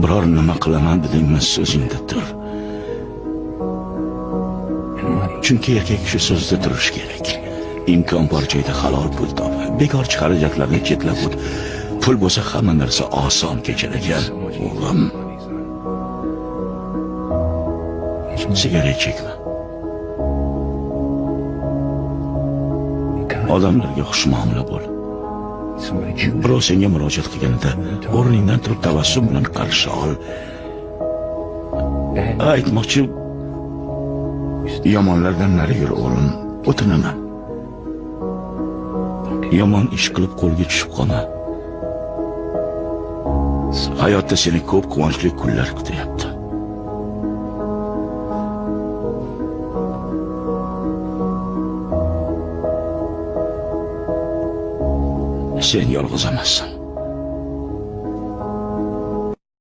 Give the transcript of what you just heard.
biror nima qilaman dedingmi so'zingda tur. Chunki erkak kishi so'zida turish kerak. Imkon bor joyda halol pul top. Bekorchi xarajatlarni chetlab o't. Pul bo'lsa hamma narsa oson kechar ekan. O'g'lim. Sigaret chekma. Odamlarga xushmuomala bo'l. Birov senga murojaat qilganida o'rningdan turib tabassum bilan qarshi ol. Aytmoqchi, yomonlardan nari yur o'g'lim, o'tinaman. Yomon ish qilib qo'lga tushib qolma. Hayotda seni ko'p quvonchli kunlar kutyapti. Sen yolg'iz emassan.